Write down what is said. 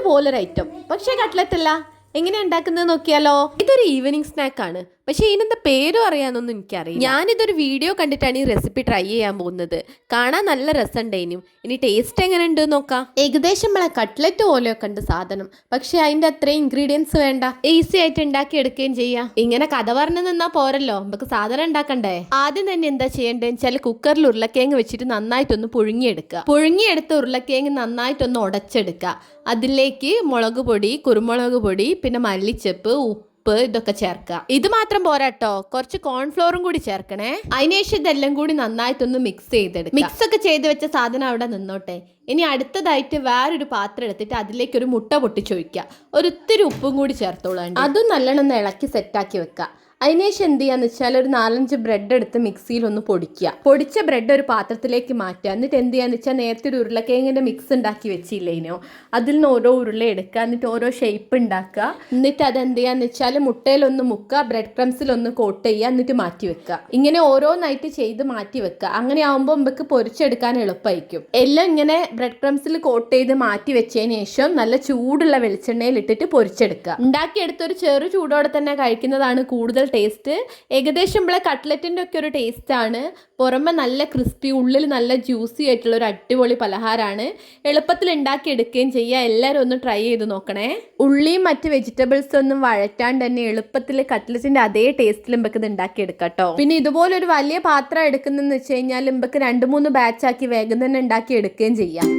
ഇതുപോലൊരു ഐറ്റം. പക്ഷേ കട്ട്ലറ്റ് അല്ല. എങ്ങനെ ഉണ്ടാക്കുന്നത് നോക്കിയാലോ? ഇതൊരു ഈവനിങ് സ്നാക്ക് ആണ്. പക്ഷേ ഇതിനെന്താ പേരും അറിയാമെന്നൊന്നും എനിക്കറിയില്ല. ഞാനിതൊരു വീഡിയോ കണ്ടിട്ടാണ് ഈ റെസിപ്പി ട്രൈ ചെയ്യാൻ പോകുന്നത്. കാണാൻ നല്ല രസമുണ്ടേനും. ഇനി ടേസ്റ്റ് എങ്ങനെ ഉണ്ട് നോക്കാം. ഏകദേശം നമ്മളെ കട്ട്ലറ്റ് പോലെയൊക്കെ ഉണ്ട് സാധനം. പക്ഷെ അതിൻ്റെ അത്രയും ഇൻഗ്രീഡിയൻസ് വേണ്ട. ഈസി ആയിട്ട് ഉണ്ടാക്കി എടുക്കുകയും ചെയ്യാം. ഇങ്ങനെ കഥ പറഞ്ഞു നിന്നാ പോരല്ലോ, നമുക്ക് സാധനം ഉണ്ടാക്കണ്ടേ. ആദ്യം തന്നെ എന്താ ചെയ്യേണ്ടതെന്ന് വെച്ചാൽ കുക്കറിൽ ഉരുളക്കിഴങ്ങ് വെച്ചിട്ട് നന്നായിട്ടൊന്ന് പുഴുങ്ങിയെടുക്കുക. പുഴുങ്ങിയെടുത്ത് ഉരുളക്കിഴങ്ങ് നന്നായിട്ടൊന്ന് ഉടച്ചെടുക്കുക. അതിലേക്ക് മുളക് പൊടി, കുരുമുളക് പൊടി, പിന്നെ മല്ലിച്ചപ്പ്, ഉപ്പ് ഇതൊക്കെ ചേർക്കുക. ഇത് മാത്രം പോരാട്ടോ, കുറച്ച് കോൺഫ്ലോറും കൂടി ചേർക്കണേ. അതിനുശേഷം ഇതെല്ലാം കൂടി നന്നായിട്ടൊന്ന് മിക്സ് ചെയ്തെടുക്കുക. മിക്സ് ഒക്കെ ചെയ്ത് വെച്ച സാധനം അവിടെ നിന്നോട്ടെ. ഇനി അടുത്തതായിട്ട് വേറൊരു പാത്രം എടുത്തിട്ട് അതിലേക്ക് ഒരു മുട്ട പൊട്ടിച്ചൊഴിക്കുക. ഒരിത്തിരി ഉപ്പും കൂടി ചേർത്തോളാണ്ട് അതും നല്ലോണം ഇളക്കി സെറ്റാക്കി വെക്കുക. അതിനുശേഷം എന്ത് ചെയ്യാന്ന് വെച്ചാൽ ഒരു 4-5 ബ്രെഡ് എടുത്ത് മിക്സിയിൽ ഒന്ന് പൊടിക്കുക. പൊടിച്ച ബ്രെഡ് ഒരു പാത്രത്തിലേക്ക് മാറ്റുക. എന്നിട്ട് എന്ത് ചെയ്യാന്ന് വെച്ചാൽ നേരത്തെ ഒരു ഉരുളക്കിഴങ്ങിൻ്റെ മിക്സ് ഉണ്ടാക്കി വെച്ചില്ലേനോ, അതിൽ നിന്ന് ഓരോ ഉരുള എടുക്കുക. എന്നിട്ട് ഓരോ ഷേപ്പ് ഉണ്ടാക്കുക. എന്നിട്ട് അത് എന്ത് ചെയ്യാന്ന് വെച്ചാൽ മുട്ടയിലൊന്ന് മുക്കുക, ബ്രെഡ് ക്രംസിലൊന്ന് കോട്ട് ചെയ്യുക, എന്നിട്ട് മാറ്റി വെക്കുക. ഇങ്ങനെ ഓരോന്നായിട്ട് ചെയ്ത് മാറ്റി വെക്കുക. അങ്ങനെ ആകുമ്പോൾ നമുക്ക് പൊരിച്ചെടുക്കാൻ എളുപ്പമായിരിക്കും. എല്ലാം ഇങ്ങനെ ബ്രെഡ് ക്രംസിൽ കോട്ട് ചെയ്ത് മാറ്റി വെച്ചതിന് ശേഷം നല്ല ചൂടുള്ള വെളിച്ചെണ്ണയിൽ ഇട്ടിട്ട് പൊരിച്ചെടുക്കുക. ഉണ്ടാക്കിയെടുത്തൊരു ചെറു ചൂടോടെ തന്നെ കഴിക്കുന്നതാണ് കൂടുതൽ ടേസ്റ്റ്. ഏകദേശം നമ്മളെ കട്ട്ലറ്റിൻ്റെ ഒക്കെ ഒരു ടേസ്റ്റാണ്. പുറമെ നല്ല ക്രിസ്പി, ഉള്ളിൽ നല്ല ജ്യൂസി ആയിട്ടുള്ള ഒരു അടിപൊളി പലഹാരമാണ്. എളുപ്പത്തിൽ ഉണ്ടാക്കിയെടുക്കുകയും ചെയ്യുക. എല്ലാവരും ഒന്ന് ട്രൈ ചെയ്ത് നോക്കണേ. ഉള്ളിയും മറ്റ് വെജിറ്റബിൾസ് ഒന്നും വഴറ്റാണ്ട് തന്നെ എളുപ്പത്തിൽ കട്ട്ലറ്റിൻ്റെ അതേ ടേസ്റ്റിൽ നമുക്ക് ഇത് ഉണ്ടാക്കിയെടുക്കാം കേട്ടോ. പിന്നെ ഇതുപോലൊരു വലിയ പാത്രം എടുക്കുന്നതെന്ന് വെച്ച് കഴിഞ്ഞാൽ നമുക്ക് 2-3 ബാച്ചാക്കി വേഗം തന്നെ ഉണ്ടാക്കി എടുക്കുകയും ചെയ്യാം.